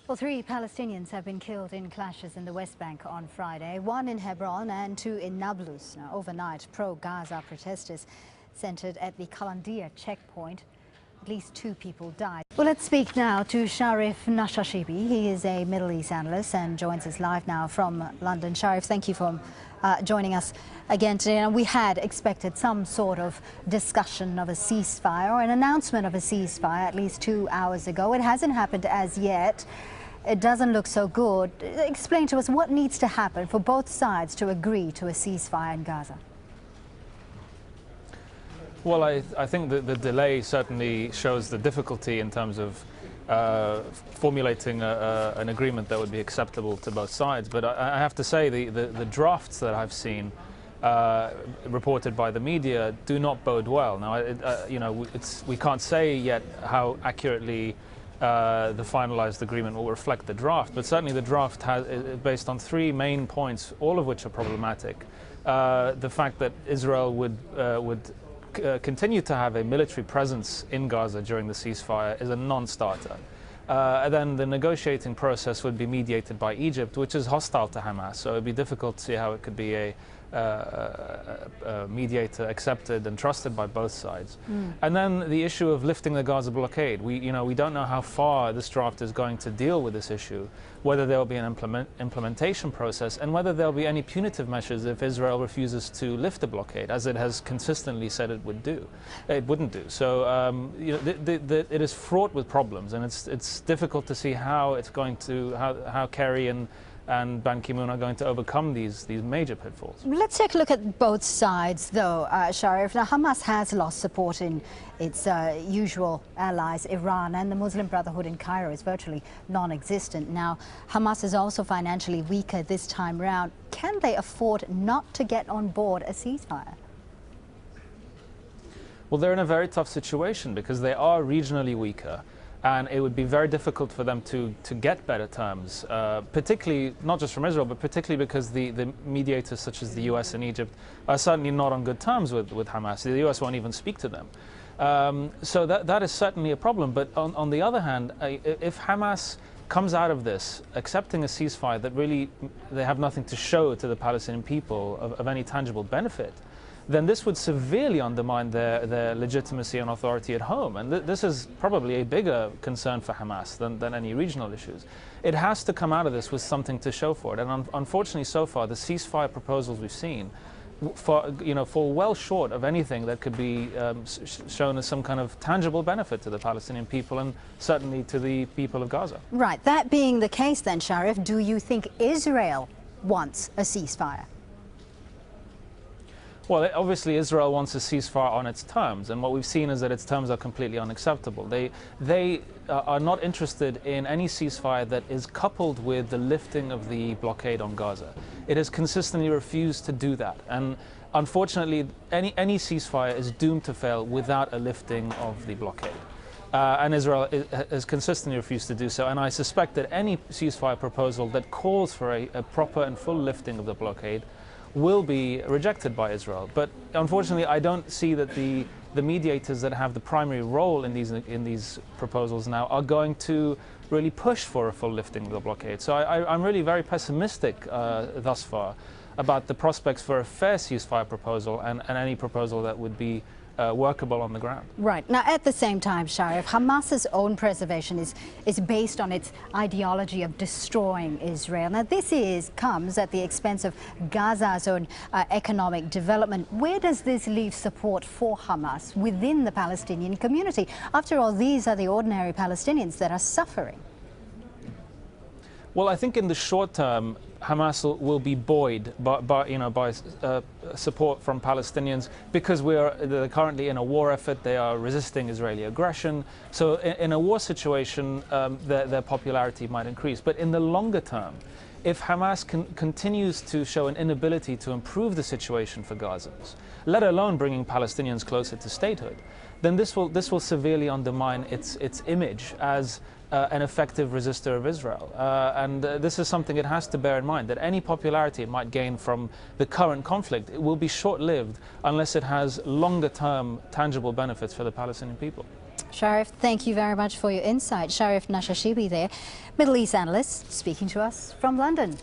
Well, 3 Palestinians have been killed in clashes in the West Bank on Friday, 1 in Hebron and 2 in Nablus. Now, overnight, pro-Gaza protesters centered at the Kalandia checkpoint. At least 2 people died. Well, let's speak now to Sharif Nashashibi. He is a Middle East analyst and joins us live now from London. Sharif, thank you for joining us again today. And we had expected some sort of discussion of a ceasefire or an announcement of a ceasefire at least 2 hours ago. It hasn't happened as yet. It doesn't look so good. Explain to us what needs to happen for both sides to agree to a ceasefire in Gaza. Well, I think that the delay certainly shows the difficulty in terms of formulating an agreement that would be acceptable to both sides. But I have to say the drafts that I've seen reported by the media do not bode well. Now, we can't say yet how accurately the finalized agreement will reflect the draft, but certainly the draft is based on 3 main points, all of which are problematic. The fact that Israel would continue to have a military presence in Gaza during the ceasefire is a non-starter. And then the negotiating process would be mediated by Egypt, which is hostile to Hamas, so it would be difficult to see how it could be a mediator accepted and trusted by both sides. And then the issue of lifting the Gaza blockade. We don't know how far this draft is going to deal with this issue, whether there will be an implementation process, and whether there will be any punitive measures if Israel refuses to lift the blockade, as it has consistently said it would do. It wouldn't do. So it is fraught with problems, and it's difficult to see how it's going to how Kerry and Ban Ki-moon are going to overcome these major pitfalls. Let's take a look at both sides, though, Sharif. Now, Hamas has lost support in its usual allies, Iran, and the Muslim Brotherhood in Cairo is virtually non-existent. Now, Hamas is also financially weaker this time round. Can they afford not to get on board a ceasefire? Well, they're in a very tough situation because they are regionally weaker. And it would be very difficult for them to get better terms, particularly not just from Israel, but particularly because the mediators such as the US and Egypt are certainly not on good terms with Hamas. The US won't even speak to them. So that is certainly a problem. But on the other hand, if Hamas comes out of this accepting a ceasefire that really they have nothing to show to the Palestinian people of any tangible benefit, then this would severely undermine their legitimacy and authority at home. And this is probably a bigger concern for Hamas than any regional issues. It has to come out of this with something to show for it. And unfortunately, so far, the ceasefire proposals we've seen fall well short of anything that could be shown as some kind of tangible benefit to the Palestinian people and certainly to the people of Gaza. Right. That being the case then, Sharif, do you think Israel wants a ceasefire? Well, obviously Israel wants a ceasefire on its terms, and what we've seen is that its terms are completely unacceptable. They are not interested in any ceasefire that is coupled with the lifting of the blockade on Gaza. It has consistently refused to do that, and unfortunately any ceasefire is doomed to fail without a lifting of the blockade. And Israel has consistently refused to do so, and I suspect that any ceasefire proposal that calls for a proper and full lifting of the blockade will be rejected by Israel. But unfortunately, I don't see that the mediators that have the primary role in these proposals now are going to really push for a full lifting of the blockade. So I'm really very pessimistic thus far about the prospects for a fair ceasefire proposal and any proposal that would be workable on the ground. Right. Now, at the same time, Sharif, Hamas's own preservation is based on its ideology of destroying Israel. Now, this comes at the expense of Gaza's own economic development. Where does this leave support for Hamas within the Palestinian community? After all, these are the ordinary Palestinians that are suffering. Well, I think in the short term, Hamas will be buoyed by support from Palestinians because they're currently in a war effort. They are resisting Israeli aggression. So in a war situation, their popularity might increase. But in the longer term, if Hamas continues to show an inability to improve the situation for Gazans, let alone bringing Palestinians closer to statehood, then this will severely undermine its image as an effective resistor of Israel. And this is something it has to bear in mind, that any popularity it might gain from the current conflict, it will be short-lived unless it has longer-term tangible benefits for the Palestinian people. Sharif, thank you very much for your insight. Sharif Nashashibi there, Middle East analyst, speaking to us from London.